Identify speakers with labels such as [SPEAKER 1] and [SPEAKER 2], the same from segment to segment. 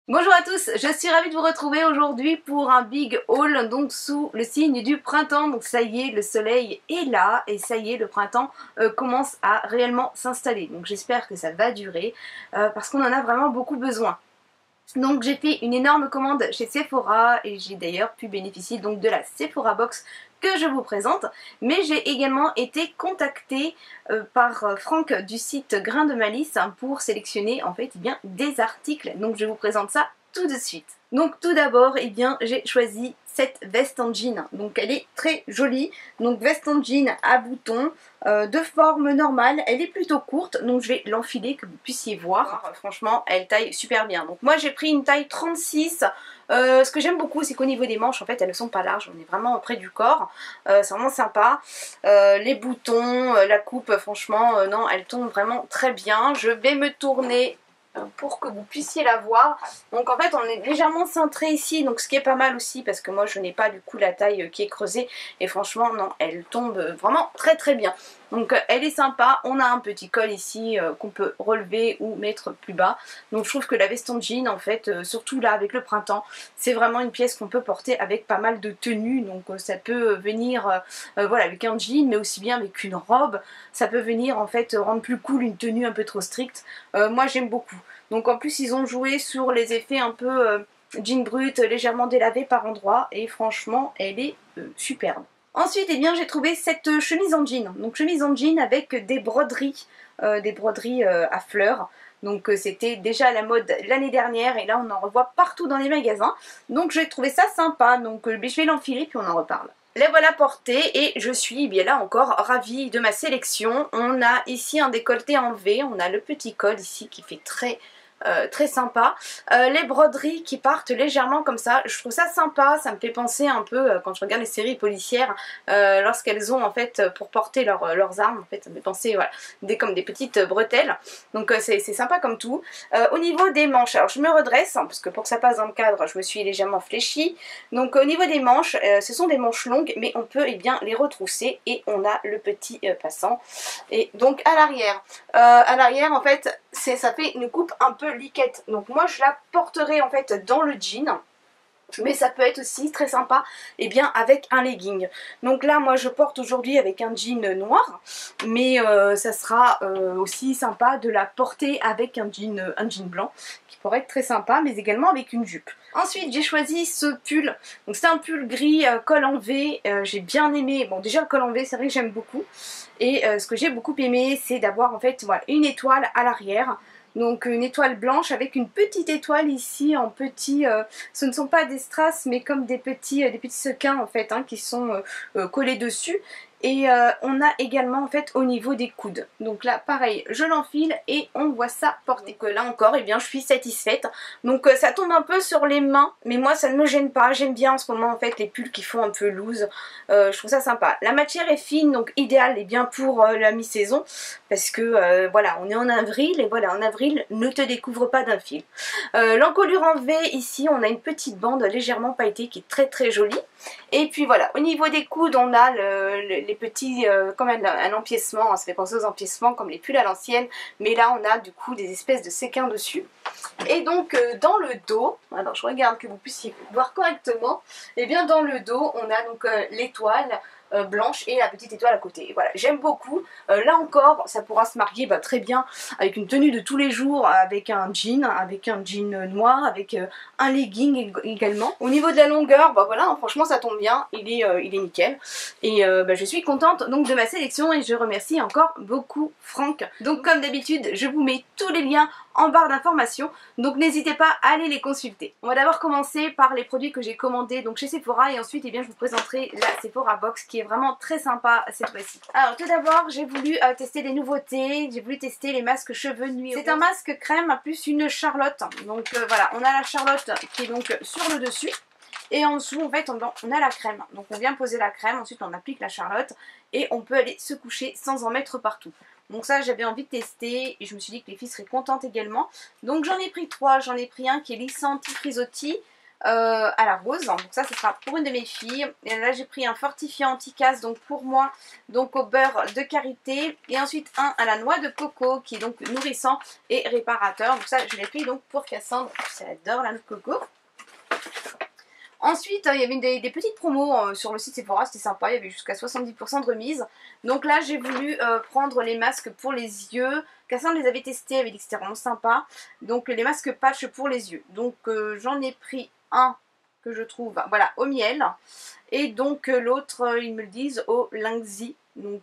[SPEAKER 1] Bonjour à tous, je suis ravie de vous retrouver aujourd'hui pour un big haul donc sous le signe du printemps. Donc ça y est, le soleil est là et ça y est, le printemps commence à réellement s'installer. Donc j'espère que ça va durer parce qu'on en a vraiment beaucoup besoin. Donc j'ai fait une énorme commande chez Sephora et j'ai d'ailleurs pu bénéficier donc de la Sephora Box que je vous présente, mais j'ai également été contactée par Franck du site Grain de Malice pour sélectionner en fait des articles. Donc je vous présente ça tout de suite. Donc tout d'abord, j'ai choisi cette veste en jean. Donc elle est très jolie. Donc veste en jean à boutons, de forme normale. Elle est plutôt courte, donc je vais l'enfiler que vous puissiez voir. Franchement, elle taille super bien. Donc moi j'ai pris une taille 36. Ce que j'aime beaucoup, c'est qu'au niveau des manches, en fait, elles ne sont pas larges. On est vraiment près du corps. C'est vraiment sympa. Les boutons, la coupe, franchement, non, elle tombe vraiment très bien. Je vais me tourner pour que vous puissiez la voir. Donc en fait on est légèrement cintré ici, donc ce qui est pas mal aussi parce que moi je n'ai pas du coup la taille qui est creusée et franchement non, elle tombe vraiment très très bien. Donc elle est sympa, on a un petit col ici qu'on peut relever ou mettre plus bas. Donc je trouve que la veste en jean en fait, surtout là avec le printemps, c'est vraiment une pièce qu'on peut porter avec pas mal de tenues. Donc ça peut venir voilà, avec un jean mais aussi bien avec une robe. Ça peut venir en fait rendre plus cool une tenue un peu trop stricte. Moi j'aime beaucoup. Donc en plus ils ont joué sur les effets un peu jean brut, légèrement délavé par endroits et franchement elle est superbe. Ensuite j'ai trouvé cette chemise en jean. Donc chemise en jean avec des broderies à fleurs. Donc c'était déjà à la mode l'année dernière et là on en revoit partout dans les magasins. Donc j'ai trouvé ça sympa, donc je vais l'enfiler puis on en reparle. Les voilà portés et je suis bien là encore ravie de ma sélection. On a ici un décolleté en V, on a le petit col ici qui fait très sympa. Les broderies qui partent légèrement comme ça, je trouve ça sympa, ça me fait penser un peu quand je regarde les séries policières lorsqu'elles ont en fait pour porter leurs armes, en fait ça me fait penser voilà, comme des petites bretelles, donc c'est sympa comme tout. Au niveau des manches, alors je me redresse hein, parce que pour que ça passe dans le cadre je me suis légèrement fléchie, donc au niveau des manches, ce sont des manches longues mais on peut les retrousser et on a le petit passant et donc à l'arrière en fait ça fait une coupe un peu liquette. Donc moi je la porterai en fait dans le jean. Mais ça peut être aussi très sympa avec un legging. Donc là moi je porte aujourd'hui avec un jean noir. Mais ça sera aussi sympa de la porter avec un jean blanc. Qui pourrait être très sympa mais également avec une jupe. Ensuite j'ai choisi ce pull. Donc c'est un pull gris col en V. J'ai bien aimé. Bon déjà le col en V c'est vrai que j'aime beaucoup. Et ce que j'ai beaucoup aimé c'est d'avoir en fait voilà, une étoile à l'arrière. Donc une étoile blanche avec une petite étoile ici en petit, ce ne sont pas des strass mais comme des petits sequins en fait hein, qui sont collés dessus. Et on a également en fait au niveau des coudes. Donc là pareil, je l'enfile et on voit ça porter. Donc là encore, je suis satisfaite. Donc ça tombe un peu sur les mains, mais moi ça ne me gêne pas. J'aime bien en ce moment en fait les pulls qui font un peu loose. Je trouve ça sympa. La matière est fine, donc idéale et bien pour la mi-saison. Parce que voilà, on est en avril et voilà, en avril, ne te découvre pas d'un fil. L'encolure en V, ici on a une petite bande légèrement pailletée qui est très très jolie. Et puis voilà, au niveau des coudes, on a les petits, comme un empiècement, hein, ça fait penser aux empiècements comme les pulls à l'ancienne, mais là on a du coup des espèces de séquins dessus. Et donc dans le dos, alors je regarde que vous puissiez voir correctement, et bien dans le dos on a donc l'étoile blanche et la petite étoile à côté. Et voilà, j'aime beaucoup. Là encore, ça pourra se marier très bien avec une tenue de tous les jours, avec un jean noir, avec un legging également. Au niveau de la longueur, voilà, hein, franchement ça tombe bien, il est nickel. Et je suis contente donc de ma sélection et je remercie encore beaucoup Franck. Donc comme d'habitude, je vous mets tous les liens en barre d'informations, donc n'hésitez pas à aller les consulter. On va d'abord commencer par les produits que j'ai commandés donc chez Sephora et ensuite je vous présenterai la Sephora Box qui est vraiment très sympa cette fois-ci. Alors tout d'abord j'ai voulu tester des nouveautés, j'ai voulu tester les masques cheveux nuit. C'est un masque crème plus une Charlotte, donc voilà, on a la Charlotte qui est donc sur le dessus. Et en dessous en fait on a la crème, donc on vient poser la crème, ensuite on applique la Charlotte et on peut aller se coucher sans en mettre partout. Donc ça j'avais envie de tester et je me suis dit que les filles seraient contentes également. Donc j'en ai pris trois, j'en ai pris un qui est lissant anti-frisottis, à la rose. Donc ça, ce sera pour une de mes filles. Et là, j'ai pris un fortifiant anti-casse, donc pour moi, donc au beurre de karité. Et ensuite un à la noix de coco, qui est donc nourrissant et réparateur. Donc ça, je l'ai pris donc pour Cassandre, elle adore la noix de coco. Ensuite, il y avait des petites promos sur le site Sephora, c'était sympa, il y avait jusqu'à 70% de remise. Donc là, j'ai voulu prendre les masques pour les yeux. Cassandre les avait testés, elle avait dit que c'était vraiment sympa. Donc les masques patch pour les yeux. Donc j'en ai pris un que je trouve, voilà, au miel. Et donc l'autre, ils me le disent, au lingzi. Donc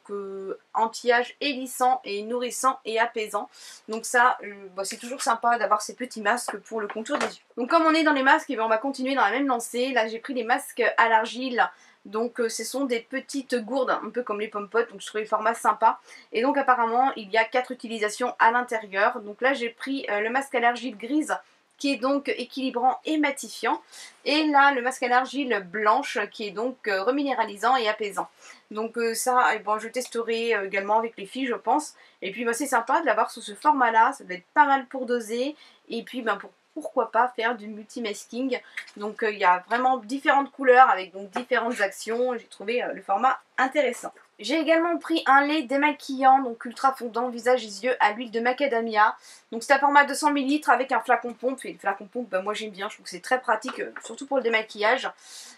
[SPEAKER 1] anti-âge élissant et nourrissant et apaisant. Donc ça, bah, c'est toujours sympa d'avoir ces petits masques pour le contour des yeux. Donc comme on est dans les masques, on va continuer dans la même lancée. Là j'ai pris les masques à l'argile. Donc ce sont des petites gourdes, un peu comme les pommes-potes, donc je trouvais le format sympa. Et donc apparemment il y a 4 utilisations à l'intérieur. Donc là j'ai pris le masque à l'argile grise, qui est donc équilibrant et matifiant. Et là, le masque à l'argile blanche, qui est donc reminéralisant et apaisant. Donc ça, bon, je testerai également avec les filles, je pense. Et puis, bah, c'est sympa de l'avoir sous ce format-là. Ça doit être pas mal pour doser. Et puis, ben, pourquoi pas faire du multi-masking. Donc, il y a vraiment différentes couleurs avec donc différentes actions. J'ai trouvé le format intéressant. J'ai également pris un lait démaquillant, donc ultra fondant, visage et yeux à l'huile de macadamia. Donc c'est un format 200 ml avec un flacon pompe. Et le flacon pompe, bah, moi j'aime bien, je trouve que c'est très pratique, surtout pour le démaquillage.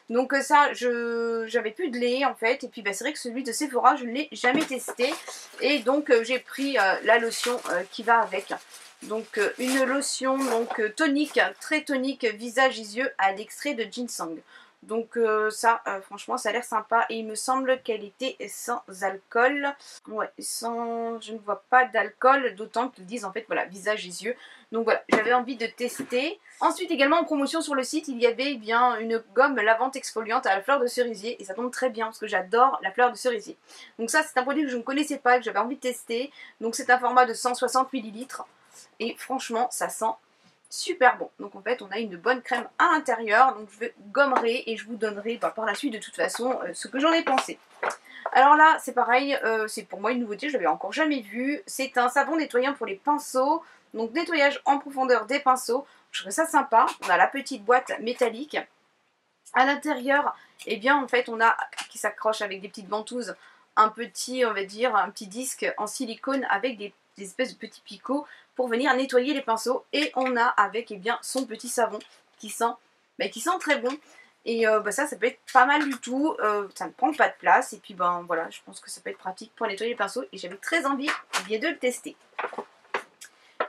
[SPEAKER 1] Donc ça, j'avais plus de lait en fait. Et puis bah, c'est vrai que celui de Sephora, je ne l'ai jamais testé. Et donc j'ai pris la lotion qui va avec. Donc une lotion donc tonique, très tonique, visage et yeux à l'extrait de ginseng. Donc ça, franchement, ça a l'air sympa. Et il me semble qu'elle était sans alcool. Ouais, je ne vois pas d'alcool, d'autant qu'ils disent en fait, voilà, visage et yeux. Donc voilà, j'avais envie de tester. Ensuite, également en promotion sur le site, il y avait bien une gomme lavante exfoliante à la fleur de cerisier. Et ça tombe très bien parce que j'adore la fleur de cerisier. Donc ça, c'est un produit que je ne connaissais pas, que j'avais envie de tester. Donc c'est un format de 160 ml. Et franchement, ça sent super bon. Donc en fait on a une bonne crème à l'intérieur. Donc je gommerai et je vous donnerai par la suite de toute façon ce que j'en ai pensé. Alors là c'est pareil, c'est pour moi une nouveauté, je l'avais encore jamais vu. C'est un savon nettoyant pour les pinceaux. Donc nettoyage en profondeur des pinceaux. Je trouve ça sympa. On a la petite boîte métallique. À l'intérieur, et bien en fait on a qui s'accroche avec des petites ventouses, un petit, on va dire, un petit disque en silicone avec des espèces de petits picots pour venir nettoyer les pinceaux. Et on a avec bien son petit savon qui sent très bon. Et ça peut être pas mal du tout, ça ne prend pas de place. Et puis ben voilà, je pense que ça peut être pratique pour nettoyer les pinceaux. Et j'avais très envie de le tester.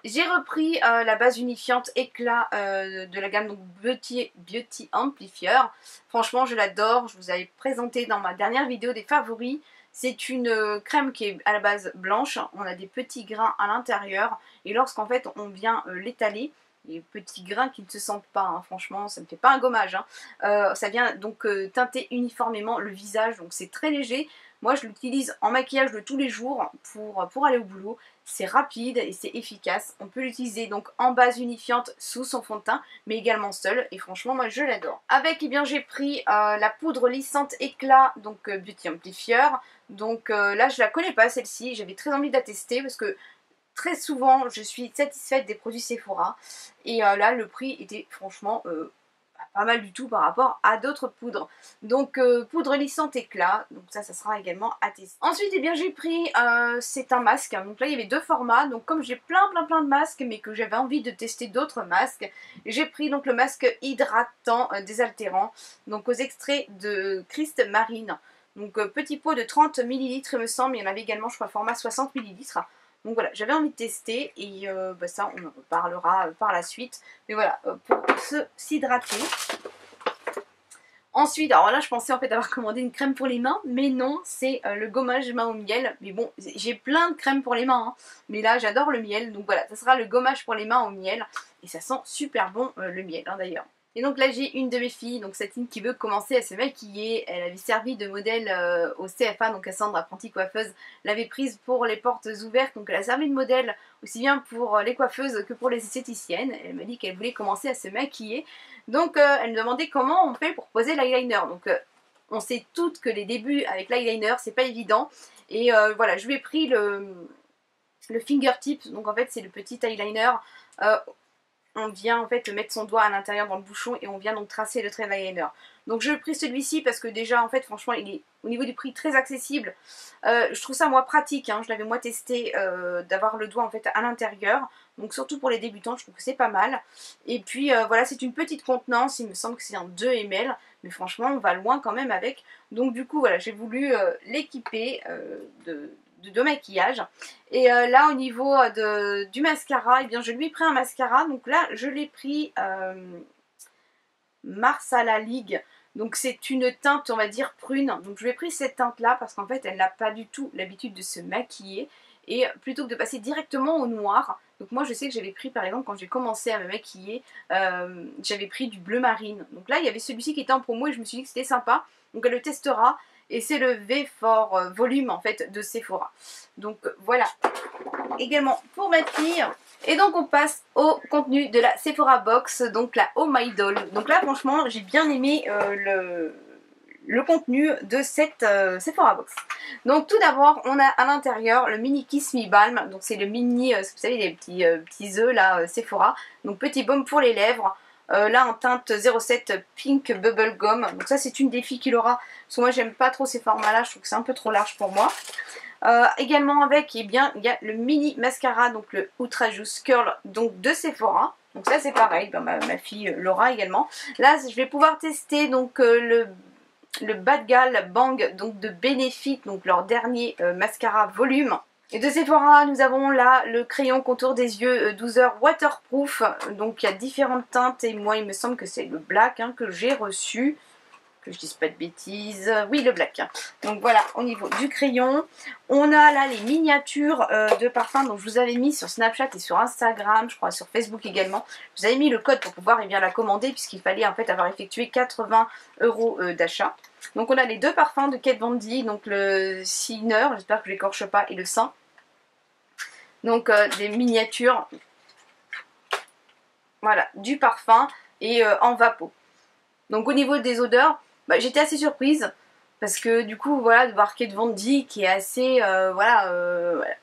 [SPEAKER 1] J'ai repris la base unifiante éclat de la gamme donc Beauty Amplifier. Franchement je l'adore, je vous avais présenté dans ma dernière vidéo des favoris. C'est une crème qui est à la base blanche, on a des petits grains à l'intérieur et lorsqu'en fait on vient l'étaler, les petits grains qui ne se sentent pas, hein, franchement ça ne fait pas un gommage, hein. Ça vient donc teinter uniformément le visage, donc c'est très léger. Moi je l'utilise en maquillage de tous les jours pour aller au boulot. C'est rapide et c'est efficace. On peut l'utiliser donc en base unifiante sous son fond de teint, mais également seul. Et franchement, moi je l'adore. Avec, eh bien, j'ai pris la poudre lissante éclat, donc Beauty Amplifier. Donc là, je la connais pas celle-ci. J'avais très envie de la tester parce que très souvent, je suis satisfaite des produits Sephora. Et là, le prix était franchement pas mal du tout par rapport à d'autres poudres. Donc poudre lissante éclat, donc ça sera également à tester. Ensuite eh bien j'ai pris, c'est un masque, donc là il y avait deux formats, donc comme j'ai plein de masques mais que j'avais envie de tester d'autres masques, j'ai pris donc le masque hydratant désaltérant, donc aux extraits de Christ Marine. Donc petit pot de 30 ml il me semble, il y en avait également je crois format 60 ml. Donc voilà, j'avais envie de tester et ça on en reparlera par la suite. Mais voilà, pour s'hydrater. Ensuite, alors là je pensais en fait avoir commandé une crème pour les mains, mais non, c'est le gommage main au miel. Mais bon, j'ai plein de crèmes pour les mains, hein, mais là j'adore le miel. Donc voilà, ça sera le gommage pour les mains au miel. Et ça sent super bon le miel hein, d'ailleurs. Et donc là j'ai une de mes filles, donc Satine, qui veut commencer à se maquiller. Elle avait servi de modèle au CFA, donc Cassandre, apprentie coiffeuse, l'avait prise pour les portes ouvertes. Donc elle a servi de modèle aussi bien pour les coiffeuses que pour les esthéticiennes. Elle m'a dit qu'elle voulait commencer à se maquiller. Donc elle me demandait comment on fait pour poser l'eyeliner. Donc on sait toutes que les débuts avec l'eyeliner c'est pas évident. Et voilà, je lui ai pris le fingertip, donc en fait c'est le petit eyeliner on vient en fait mettre son doigt à l'intérieur dans le bouchon et on vient donc tracer le trait d'eyeliner. Donc je pris celui-ci parce que déjà en fait franchement il est au niveau du prix très accessible. Je trouve ça moi pratique, hein. Je l'avais moi testé d'avoir le doigt en fait à l'intérieur. Donc surtout pour les débutants je trouve que c'est pas mal. Et puis voilà, c'est une petite contenance, il me semble que c'est un 2 ml. Mais franchement on va loin quand même avec. Donc du coup voilà, j'ai voulu l'équiper de maquillage. Et là au niveau du mascara, eh bien je lui ai pris un mascara. Donc là je l'ai pris Marsala Ligue. Donc c'est une teinte on va dire prune. Donc je lui ai pris cette teinte là parce qu'en fait elle n'a pas du tout l'habitude de se maquiller. Et plutôt que de passer directement au noir, donc moi je sais que j'avais pris par exemple quand j'ai commencé à me maquiller, j'avais pris du bleu marine. Donc là il y avait celui-ci qui était en promo et je me suis dit que c'était sympa. Donc elle le testera. Et c'est le V4 volume en fait de Sephora. Donc voilà. Également pour ma fille. Et donc on passe au contenu de la Sephora Box. Donc la Oh My Doll. Donc là franchement j'ai bien aimé le contenu de cette Sephora Box. Donc tout d'abord on a à l'intérieur le mini Kiss Me Balm. Donc c'est le mini, vous savez les petits œufs là Sephora. Donc petit baume pour les lèvres. Là en teinte 07 Pink Bubble Gum. Donc ça c'est une des filles qui l'aura. Parce que moi j'aime pas trop ces formats là. Je trouve que c'est un peu trop large pour moi. Également avec, eh bien, il y a le mini mascara. Donc le Ultra Juice Curl donc, de Sephora. Donc ça c'est pareil. Ben, ma fille l'aura également. Là je vais pouvoir tester donc le Bad Gal Bang donc, de Benefit. Donc leur dernier mascara volume. Et de Sephora, nous avons là le crayon contour des yeux 12 heures waterproof. Donc il y a différentes teintes et moi il me semble que c'est le black hein, que j'ai reçu. Que je dise pas de bêtises. Oui, le black. Donc voilà, au niveau du crayon. On a là les miniatures de parfums. Donc je vous avais mis sur Snapchat et sur Instagram, je crois sur Facebook également. Je vous avais mis le code pour pouvoir la commander puisqu'il fallait en fait avoir effectué 80 € d'achat. Donc on a les deux parfums de Kat Von D. Donc le Sinner, j'espère que je l'écorche pas, et le Saint. Donc des miniatures, voilà, du parfum et en vapeau. Donc au niveau des odeurs, bah, j'étais assez surprise parce que du coup voilà de voir Kat Von D qui est assez, voilà,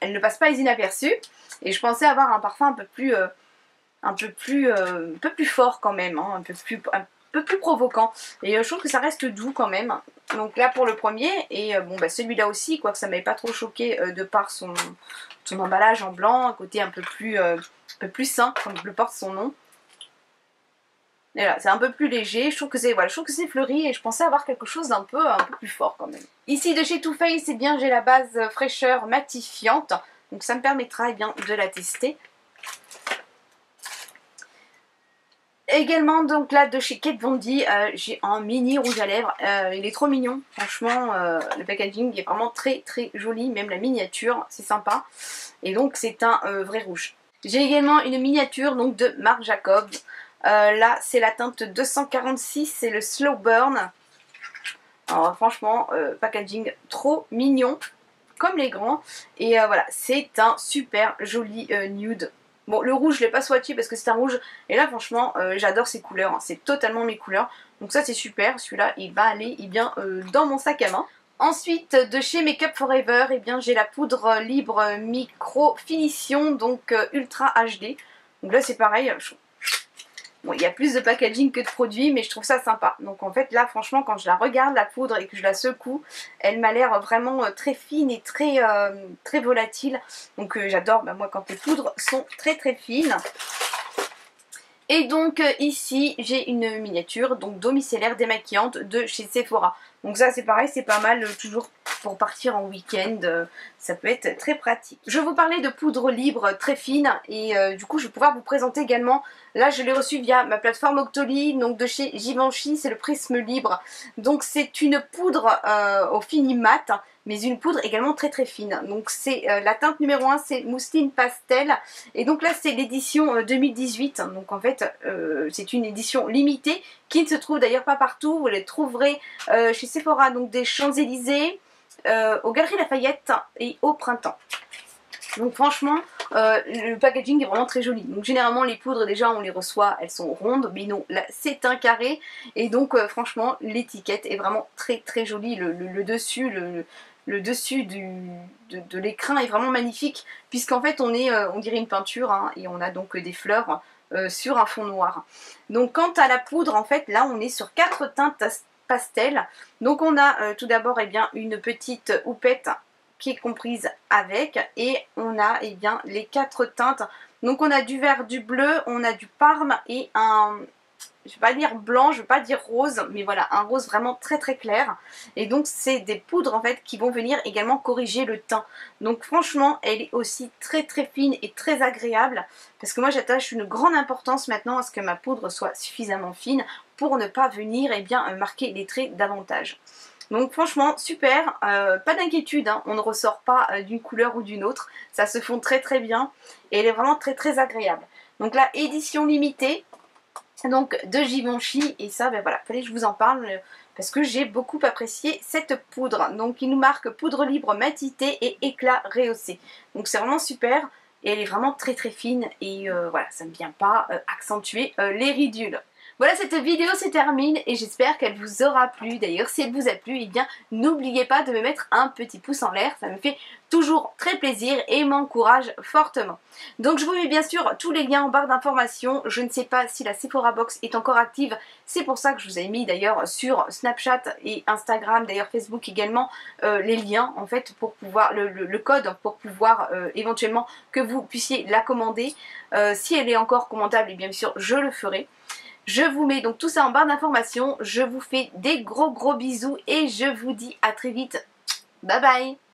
[SPEAKER 1] elle ne passe pas les inaperçus et je pensais avoir un parfum un peu plus fort quand même, hein, un peu plus provoquant et je trouve que ça reste doux quand même. Donc là pour le premier et bon bah celui-là aussi, quoique ça m'avait pas trop choqué de par son emballage en blanc, un côté un peu plus sain comme le porte son nom. Et là, c'est un peu plus léger, je trouve que c'est fleuri et je pensais avoir quelque chose un peu plus fort quand même. Ici de chez Too Faced, eh bien j'ai la base fraîcheur matifiante, donc ça me permettra bien de la tester. Également donc là de chez Kat Von D, j'ai un mini rouge à lèvres, il est trop mignon, franchement le packaging est vraiment très très joli, même la miniature c'est sympa et donc c'est un vrai rouge. J'ai également une miniature donc de Marc Jacobs, là c'est la teinte 246, c'est le Slow Burn. Alors franchement packaging trop mignon comme les grands et voilà c'est un super joli nude. Bon, le rouge, je l'ai pas swatché parce que c'est un rouge. Et là, franchement, j'adore ces couleurs. Hein. C'est totalement mes couleurs. Donc ça, c'est super. Celui-là, il va aller bien dans mon sac à main. Ensuite, de chez Make Up For Ever, eh bien, j'ai la poudre libre micro finition, donc ultra HD. Donc là, c'est pareil. Bon, il y a plus de packaging que de produits, mais je trouve ça sympa. Donc en fait, là, franchement, quand je la regarde, la poudre, et que je la secoue, elle m'a l'air vraiment très fine et très volatile. Donc j'adore, moi, quand les poudres sont très très fines. Et donc ici, j'ai une miniature, donc domiciliaire démaquillante de chez Sephora. Donc ça, c'est pareil, c'est pas mal, toujours pour partir en week-end, ça peut être très pratique. Je vais vous parler de poudre libre très fine et du coup je vais pouvoir vous présenter également, là je l'ai reçu via ma plateforme Octoly, donc de chez Givenchy, c'est le prisme libre. Donc c'est une poudre au fini mat, mais une poudre également très très fine. Donc c'est la teinte numéro 1, c'est Mousseline Pastel, et donc là c'est l'édition 2018, donc en fait c'est une édition limitée qui ne se trouve d'ailleurs pas partout. Vous les trouverez chez Sephora, donc des Champs-Élysées, aux Galeries Lafayette et au Printemps. Donc franchement le packaging est vraiment très joli. Donc généralement les poudres déjà on les reçoit, elles sont rondes, mais non là c'est un carré et donc franchement l'étiquette est vraiment très très jolie. Le dessus, le dessus de l'écrin est vraiment magnifique puisqu'en fait on dirait une peinture hein, et on a donc des fleurs sur un fond noir. Donc quant à la poudre, en fait là on est sur 4 teintes pastel. Donc on a tout d'abord une petite houppette qui est comprise avec, et on a les 4 teintes. Donc on a du vert, du bleu, on a du parme et un, je vais pas dire blanc, je vais pas dire rose, mais voilà, un rose vraiment très très clair. Et donc c'est des poudres en fait qui vont venir également corriger le teint. Donc franchement elle est aussi très très fine et très agréable, parce que moi j'attache une grande importance maintenant à ce que ma poudre soit suffisamment fine pour ne pas venir marquer les traits davantage. Donc franchement super, pas d'inquiétude, hein, on ne ressort pas d'une couleur ou d'une autre, ça se fond très très bien et elle est vraiment très très agréable. Donc la édition limitée donc de Givenchy, et ça voilà, fallait que je vous en parle parce que j'ai beaucoup apprécié cette poudre. Donc il nous marque poudre libre matité et éclat rehaussé. Donc c'est vraiment super et elle est vraiment très très fine et voilà, ça ne vient pas accentuer les ridules. Voilà, cette vidéo se termine et j'espère qu'elle vous aura plu. D'ailleurs, si elle vous a plu, n'oubliez pas de me mettre un petit pouce en l'air. Ça me fait toujours très plaisir et m'encourage fortement. Donc je vous mets bien sûr tous les liens en barre d'informations. Je ne sais pas si la Sephora Box est encore active. C'est pour ça que je vous ai mis d'ailleurs sur Snapchat et Instagram, d'ailleurs Facebook également, les liens en fait pour pouvoir, le code pour pouvoir éventuellement que vous puissiez la commander. Si elle est encore commandable, et bien sûr je le ferai. Je vous mets donc tout ça en barre d'informations. Je vous fais des gros bisous et je vous dis à très vite. Bye bye!